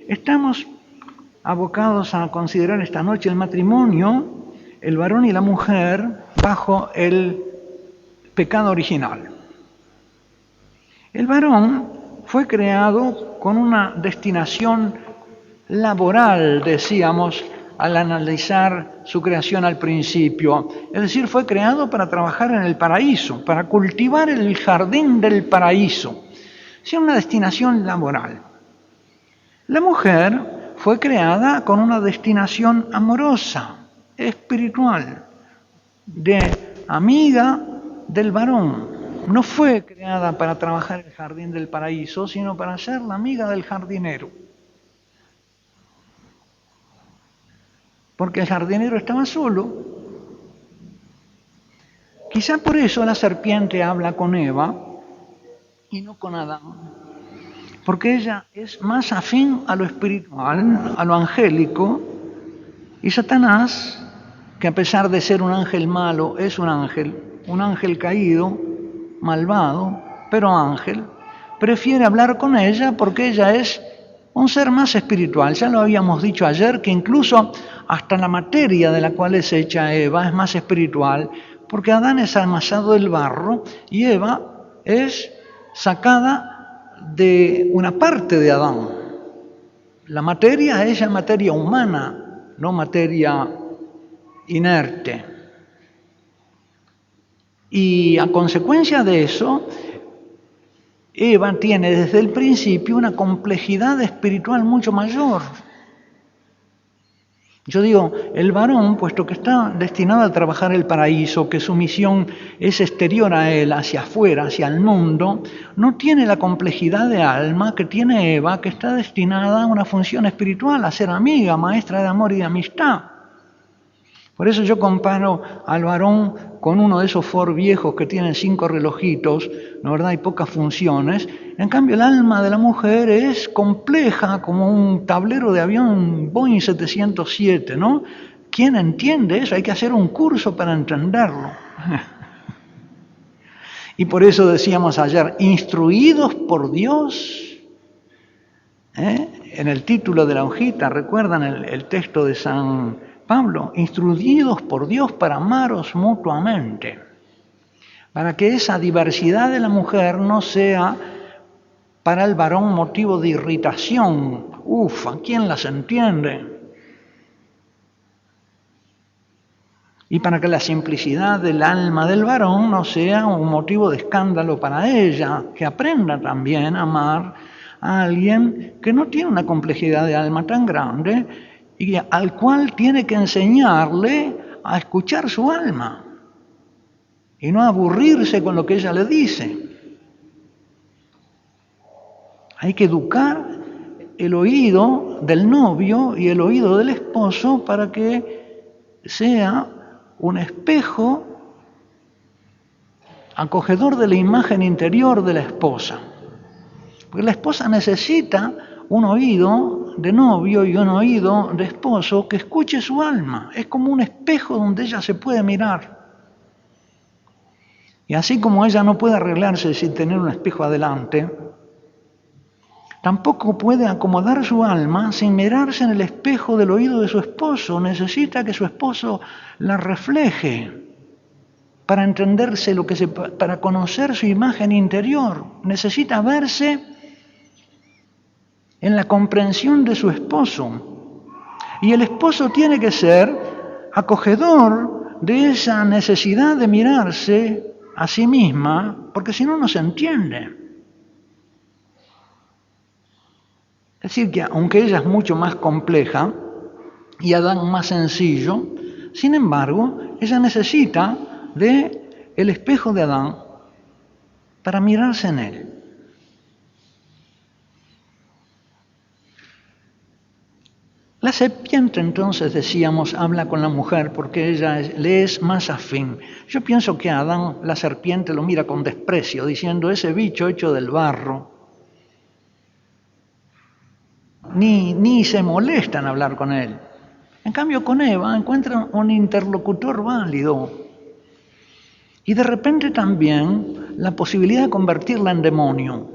estamos abocados a considerar esta noche el matrimonio, el varón y la mujer, bajo el pecado original. El varón fue creado con una destinación laboral, decíamos, al analizar su creación al principio. Es decir, fue creado para trabajar en el paraíso, para cultivar el jardín del paraíso. Es una destinación laboral. La mujer fue creada con una destinación amorosa, espiritual, de amiga del varón. No fue creada para trabajar en el jardín del paraíso, sino para ser la amiga del jardinero. Porque el jardinero estaba solo. Quizá por eso la serpiente habla con Eva y no con Adán. Porque ella es más afín a lo espiritual, a lo angélico, y Satanás, que a pesar de ser un ángel malo, es un ángel caído, malvado, pero ángel, prefiere hablar con ella porque ella es un ser más espiritual. Ya lo habíamos dicho ayer, que incluso hasta la materia de la cual es hecha Eva es más espiritual, porque Adán es amasado del barro y Eva es sacada de una parte de Adán. La materia es la materia humana, no materia inerte. Y a consecuencia de eso, Eva tiene desde el principio una complejidad espiritual mucho mayor. Yo digo, el varón, puesto que está destinado a trabajar el paraíso, que su misión es exterior a él, hacia afuera, hacia el mundo, no tiene la complejidad de alma que tiene Eva, que está destinada a una función espiritual, a ser amiga, maestra de amor y de amistad. Por eso yo comparo al varón con uno de esos Ford viejos que tienen 5 relojitos, ¿no verdad? Y pocas funciones. En cambio, el alma de la mujer es compleja como un tablero de avión Boeing 707, ¿no? ¿Quién entiende eso? Hay que hacer un curso para entenderlo. Y por eso decíamos ayer, instruidos por Dios. En el título de la hojita, ¿recuerdan el texto de San Pablo? Instruidos por Dios para amaros mutuamente. Para que esa diversidad de la mujer no sea para el varón motivo de irritación. ¿A quién las entiende? Y para que la simplicidad del alma del varón no sea un motivo de escándalo para ella, que aprenda también a amar a alguien que no tiene una complejidad de alma tan grande y al cual tiene que enseñarle a escuchar su alma y no aburrirse con lo que ella le dice. Hay que educar el oído del novio y el oído del esposo para que sea un espejo acogedor de la imagen interior de la esposa. Porque la esposa necesita un oído de novio y un oído de esposo que escuche su alma. Es como un espejo donde ella se puede mirar. Y así como ella no puede arreglarse sin tener un espejo adelante, tampoco puede acomodar su alma sin mirarse en el espejo del oído de su esposo. Necesita que su esposo la refleje para entenderse para conocer su imagen interior. Necesita verse en la comprensión de su esposo. Y el esposo tiene que ser acogedor de esa necesidad de mirarse a sí misma, porque si no, no se entiende. Es decir, que aunque ella es mucho más compleja y Adán más sencillo, sin embargo, ella necesita del espejo de Adán para mirarse en él. La serpiente, entonces, decíamos, habla con la mujer porque ella le es más afín. Yo pienso que a Adán la serpiente lo mira con desprecio, diciendo, ese bicho hecho del barro. Ni se molesta en hablar con él. En cambio, con Eva encuentra un interlocutor válido. Y de repente también la posibilidad de convertirla en demonio.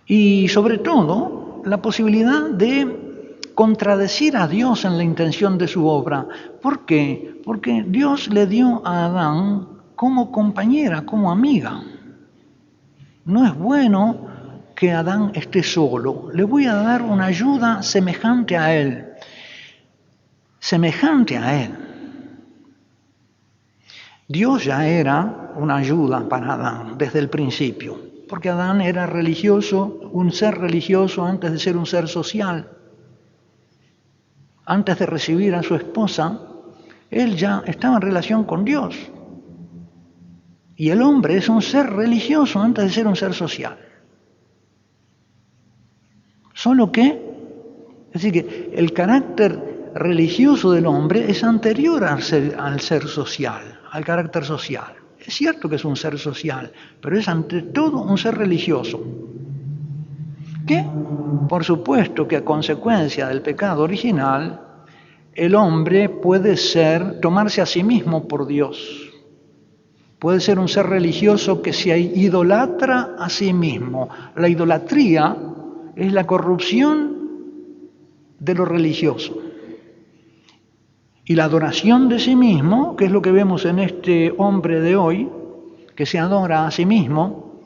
Y sobre todo, la posibilidad de contradecir a Dios en la intención de su obra. ¿Por qué? Porque Dios le dio a Adán como compañera, como amiga. No es bueno que Adán esté solo. Le voy a dar una ayuda semejante a él. Semejante a él. Dios ya era una ayuda para Adán desde el principio, porque Adán era religioso, un ser religioso antes de ser un ser social. Antes de recibir a su esposa, él ya estaba en relación con Dios. Y el hombre es un ser religioso antes de ser un ser social. Solo que, es decir, que el carácter religioso del hombre es anterior al ser social, al carácter social. Es cierto que es un ser social, pero es ante todo un ser religioso. Que, por supuesto que a consecuencia del pecado original, el hombre puede tomarse a sí mismo por Dios. Puede ser un ser religioso que se idolatra a sí mismo. La idolatría es la corrupción de lo religioso. Y la adoración de sí mismo, que es lo que vemos en este hombre de hoy, que se adora a sí mismo,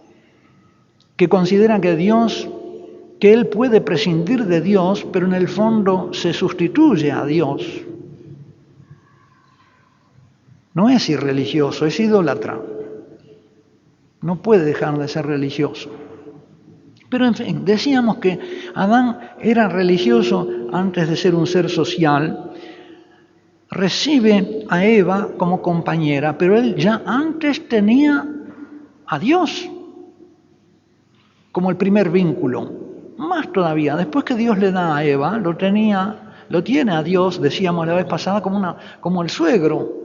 que considera que él puede prescindir de Dios, pero en el fondo se sustituye a Dios. No es irreligioso, es idólatra. No puede dejar de ser religioso. Pero en fin, decíamos que Adán era religioso antes de ser un ser social. Recibe a Eva como compañera, pero él ya antes tenía a Dios como el primer vínculo. Más todavía, después que Dios le da a Eva, lo tiene a Dios, decíamos la vez pasada, como el suegro.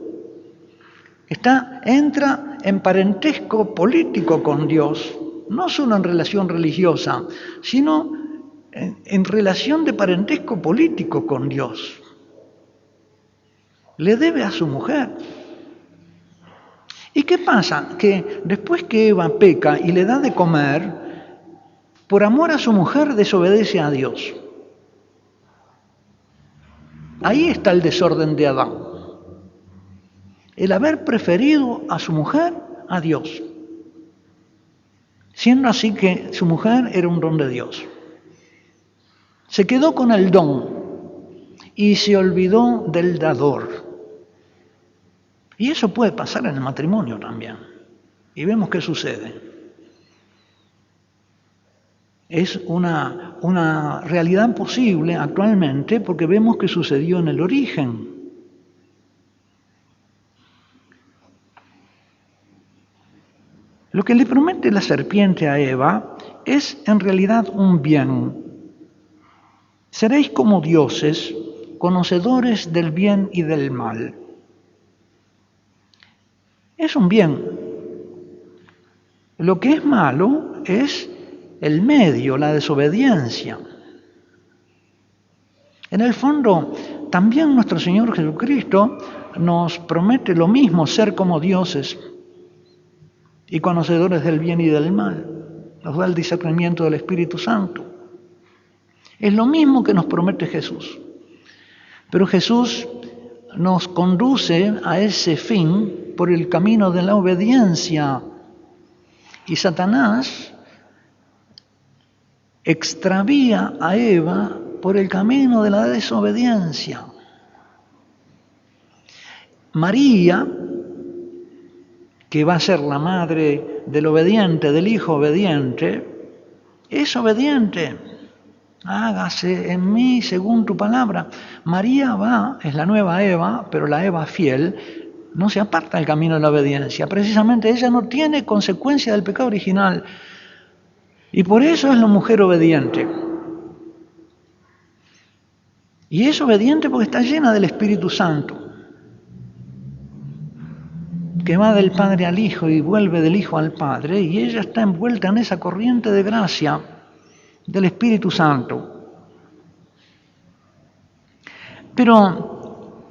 Entra en parentesco político con Dios, no solo en relación religiosa, sino en relación de parentesco político con Dios. Le debe a su mujer. ¿Y qué pasa? Que después que Eva peca y le da de comer, por amor a su mujer desobedece a Dios. Ahí está el desorden de Adán. El haber preferido a su mujer a Dios. Siendo así que su mujer era un don de Dios. Se quedó con el don y se olvidó del dador. Y eso puede pasar en el matrimonio también. Y vemos qué sucede. Es una realidad posible actualmente porque vemos que sucedió en el origen. Lo que le promete la serpiente a Eva es en realidad un bien. Seréis como dioses, conocedores del bien y del mal. Es un bien. Lo que es malo es el medio, la desobediencia. En el fondo, también nuestro Señor Jesucristo nos promete lo mismo, ser como dioses y conocedores del bien y del mal. Nos da el discernimiento del Espíritu Santo. Es lo mismo que nos promete Jesús. Pero Jesús nos conduce a ese fin por el camino de la obediencia. Y Satanás extravía a Eva por el camino de la desobediencia. María, que va a ser la madre del obediente, del hijo obediente, es obediente. Hágase en mí según tu palabra. María es la nueva Eva, pero la Eva fiel no se aparta del camino de la obediencia. Precisamente ella no tiene consecuencia del pecado original. Y por eso es la mujer obediente. Y es obediente porque está llena del Espíritu Santo, que va del Padre al Hijo y vuelve del Hijo al Padre, y ella está envuelta en esa corriente de gracia del Espíritu Santo. Pero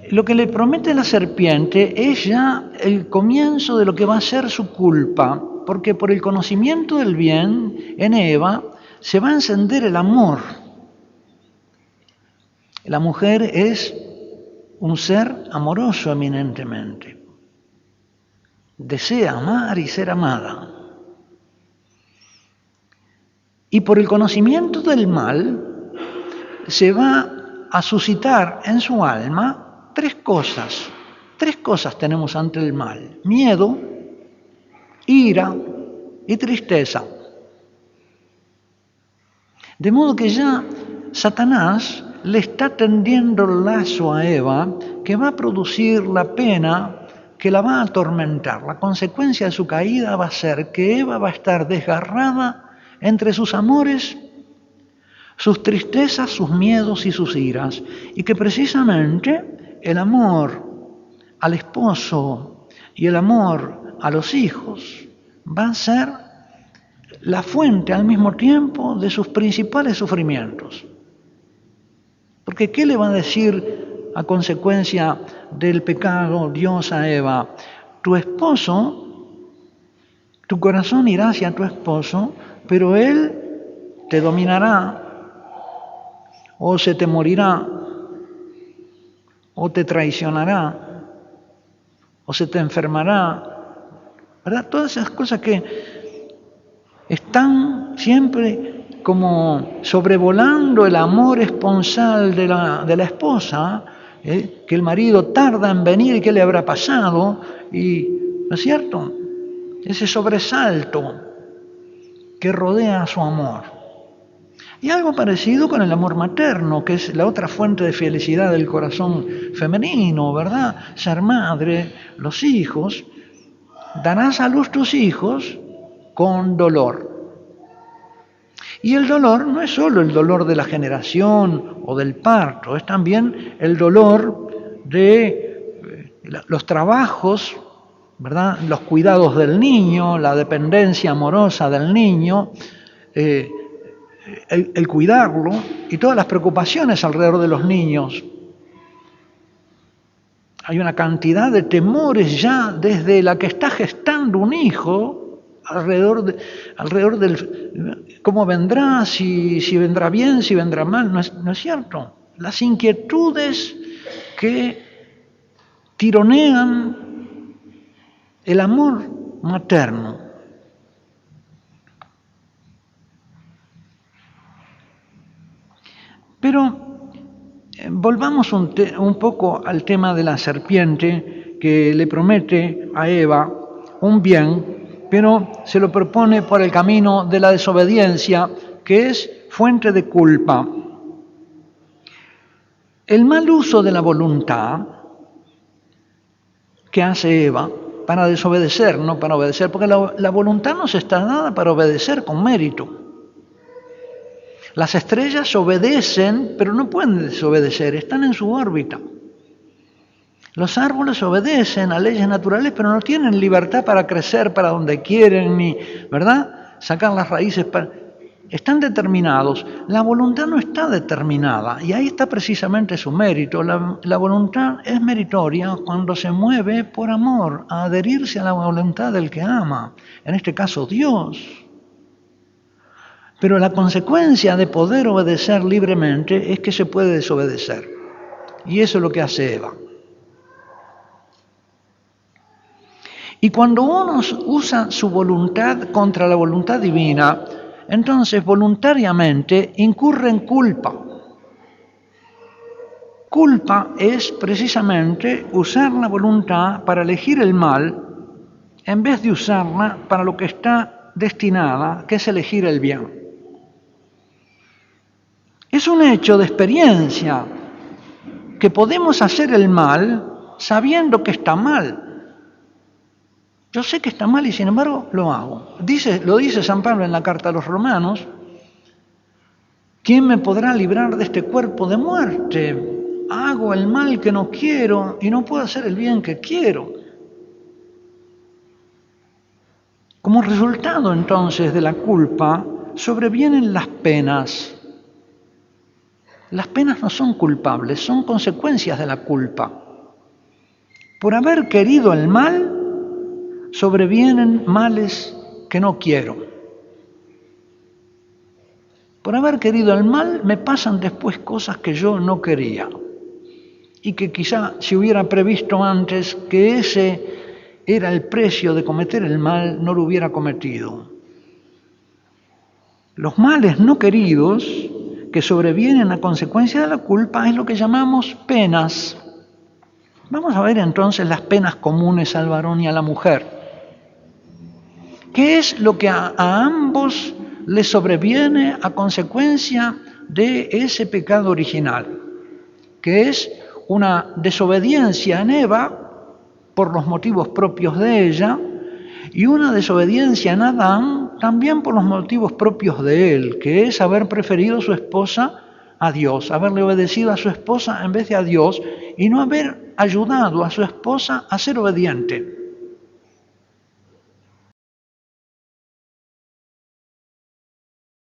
lo que le promete la serpiente es ya el comienzo de lo que va a ser su culpa. porque por el conocimiento del bien en Eva se va a encender el amor. La mujer es un ser amoroso eminentemente. Desea amar y ser amada. Y por el conocimiento del mal se va a suscitar en su alma tres cosas. Tres cosas tenemos ante el mal: miedo, ira y tristeza. De modo que ya Satanás le está tendiendo el lazo a Eva, que va a producir la pena que la va a atormentar. La consecuencia de su caída va a ser que Eva va a estar desgarrada entre sus amores, sus tristezas, sus miedos y sus iras, y que precisamente el amor al esposo y el amor a los hijos va a ser la fuente al mismo tiempo de sus principales sufrimientos. Porque ¿qué le va a decir a consecuencia del pecado Dios a Eva? Tu esposo, tu corazón irá hacia tu esposo, pero él te dominará, o se te morirá, o te traicionará, o se te enfermará, ¿verdad? Todas esas cosas que están siempre como sobrevolando el amor esponsal de la esposa, que el marido tarda en venir y qué le habrá pasado, y ¿no es cierto? Ese sobresalto que rodea su amor. Y algo parecido con el amor materno, que es la otra fuente de felicidad del corazón femenino, ¿verdad? Ser madre, los hijos. Darás a luz tus hijos con dolor. Y el dolor no es solo el dolor de la generación o del parto, es también el dolor de los trabajos, ¿verdad? Los cuidados del niño, la dependencia amorosa del niño, el cuidarlo y todas las preocupaciones alrededor de los niños. Hay una cantidad de temores ya desde la que está gestando un hijo alrededor del cómo vendrá, si vendrá bien, si vendrá mal, ¿no es cierto? Las inquietudes que tironean el amor materno. Pero volvamos un poco al tema de la serpiente que le promete a Eva un bien, pero se lo propone por el camino de la desobediencia, que es fuente de culpa. El mal uso de la voluntad que hace Eva para desobedecer, no para obedecer, porque la voluntad nos está dada para obedecer con mérito. Las estrellas obedecen, pero no pueden desobedecer, están en su órbita. Los árboles obedecen a leyes naturales, pero no tienen libertad para crecer para donde quieren, ni, ¿verdad? Sacar las raíces. Están determinados. La voluntad no está determinada, y ahí está precisamente su mérito. La voluntad es meritoria cuando se mueve por amor, a adherirse a la voluntad del que ama, en este caso Dios. Pero la consecuencia de poder obedecer libremente es que se puede desobedecer. Y eso es lo que hace Eva. Y cuando uno usa su voluntad contra la voluntad divina, entonces voluntariamente incurre en culpa. Culpa es precisamente usar la voluntad para elegir el mal en vez de usarla para lo que está destinada, que es elegir el bien. Es un hecho de experiencia que podemos hacer el mal sabiendo que está mal. Yo sé que está mal y sin embargo lo hago. Lo dice San Pablo en la carta a los Romanos: ¿quién me podrá librar de este cuerpo de muerte? Hago el mal que no quiero y no puedo hacer el bien que quiero. Como resultado entonces de la culpa sobrevienen las penas. Las penas no son culpables, son consecuencias de la culpa. Por haber querido el mal, sobrevienen males que no quiero. Por haber querido el mal, me pasan después cosas que yo no quería. Y que quizá si hubiera previsto antes que ese era el precio de cometer el mal, no lo hubiera cometido. Los males no queridos que sobrevienen a consecuencia de la culpa es lo que llamamos penas. Vamos a ver entonces las penas comunes al varón y a la mujer. ¿Qué es lo que a ambos les sobreviene a consecuencia de ese pecado original? Que es una desobediencia en Eva por los motivos propios de ella y una desobediencia en Adán también por los motivos propios de él, que es haber preferido a su esposa a Dios, haberle obedecido a su esposa en vez de a Dios y no haber ayudado a su esposa a ser obediente.